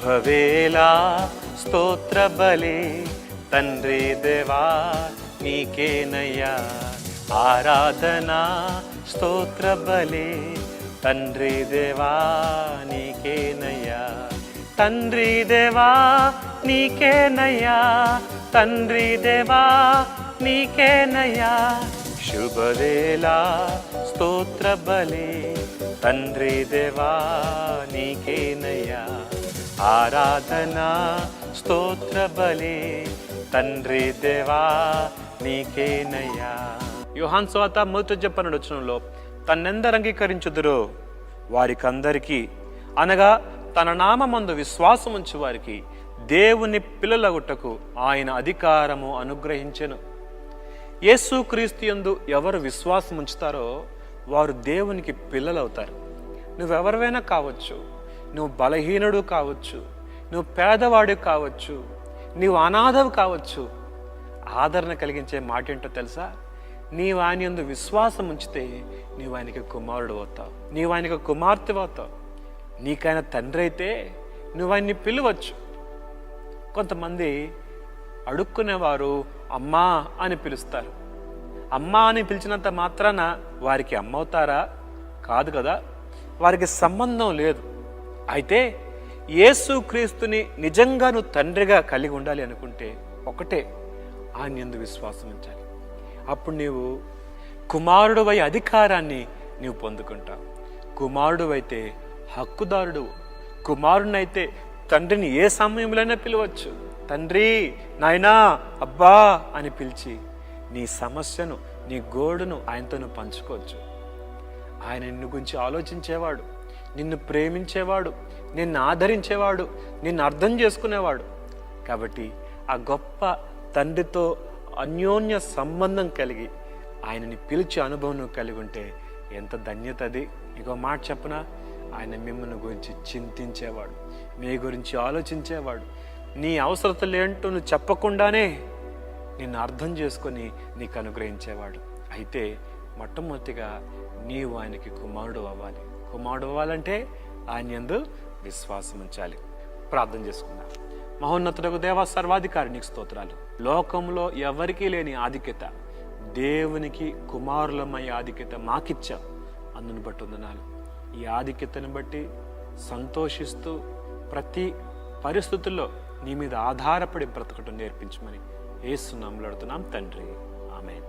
శుభవేళ స్తోత్ర బలి తండ్రి దేవా నీకేనయ్యా ఆరాధనా స్తోత్ర బలి తండ్రి దేవా నీకేనయ్యా తండ్రి దేవా నీకేనయ్యా తండ్రి దేవా నీకేనయ్యా శుభవేళ స్తోత్ర బలి తండ్రి దేవా నీకేనయ్యా ఆరాధనా స్తోత్ర బలి తండ్రి దేవా నీకేనయ్యా. యోహాను సువార్త 1:12 తన్నెందరు అంగీకరించుదురో వారికందరికీ అనగా తన నామమందు విశ్వాసం ఉంచు వారికి దేవుని పిల్లలగుటకు ఆయన అధికారము అనుగ్రహించెను. యేసుక్రీస్తు యందు ఎవరు విశ్వాసం ఉంచుతారో వారు దేవునికి పిల్లలవుతారు. నువ్వెవరివైనా కావచ్చు, నువ్వు బలహీనుడు కావచ్చు, నువ్వు పేదవాడు కావచ్చు, నీవు అనాథవు కావచ్చు. ఆదరణ కలిగించే మాట ఏంటో తెలుసా? నీవు ఆయన యందు విశ్వాసం ఉంచితే నీవు ఆయనకి కుమారుడు అవుతావు, నీవు ఆయనకి కుమార్తె అవుతావు. నీకైన తండ్రి అయితే నువ్వు ఆయన్ని పిలవచ్చు. కొంతమంది అడుక్కునేవారు అమ్మా అని పిలుస్తారు. అమ్మా అని పిలిచినంత మాత్రాన వారికి అమ్మ అవుతారా? కాదు కదా, వారికి సంబంధం లేదు. అయితే యేసుక్రీస్తుని నిజంగా నువ్వు తండ్రిగా కలిగి ఉండాలి అనుకుంటే ఒకటే, ఆయన యందు విశ్వాసం ఉంచాలి. అప్పుడు నీవు కుమారుడు అయి అధికారాన్ని నీవు పొందుకుంటావు. కుమారుడు అయితే హక్కుదారుడు. కుమారుడినైతే తండ్రిని ఏ సమయంలోనే పిలవచ్చు. తండ్రి, నాయనా, అబ్బా అని పిలిచి నీ సమస్యను, నీ గోడును ఆయనతో నువ్వు పంచుకోవచ్చు. ఆయన నిన్ను గురించి ఆలోచించేవాడు, నిన్ను ప్రేమించేవాడు, నిన్ను ఆదరించేవాడు, నిన్ను అర్థం చేసుకునేవాడు. కాబట్టి ఆ గొప్ప తండ్రితో అన్యోన్య సంబంధం కలిగి ఆయనని పిలిచే అనుభవం నువ్వు కలిగి ఉంటే ఎంత ధన్యత అది. ఇంకో మాట చెప్పనా, ఆయన మిమ్మల్ని గురించి చింతించేవాడు, మీ గురించి ఆలోచించేవాడు. నీ అవసరతలు ఏంటో నువ్వు చెప్పకుండానే నిన్ను అర్థం చేసుకొని నీకు అనుగ్రహించేవాడు. అయితే మొట్టమొదటిగా నీవు ఆయనకి కుమారుడు అవ్వాలి. కుమారుడు అవ్వాలంటే ఆయన యందు విశ్వాసం ఉంచాలి. ప్రార్థన చేసుకుందాం. మహోన్నతుడకు దేవా, సర్వాధికారి నీకు స్తోత్రాలు. లోకంలో ఎవరికీ లేని ఆధిక్యత, దేవునికి కుమారులమయ్యే ఆధిక్యత మాకిచ్చావు. అందును బట్టి వందనాలు. ఈ ఆధిక్యతను బట్టి సంతోషిస్తూ ప్రతి పరిస్థితుల్లో నీ మీద ఆధారపడి బ్రతకటం నేర్పించమని యేసు నామములో అడుగుతున్నాం తండ్రి. ఆమేన్.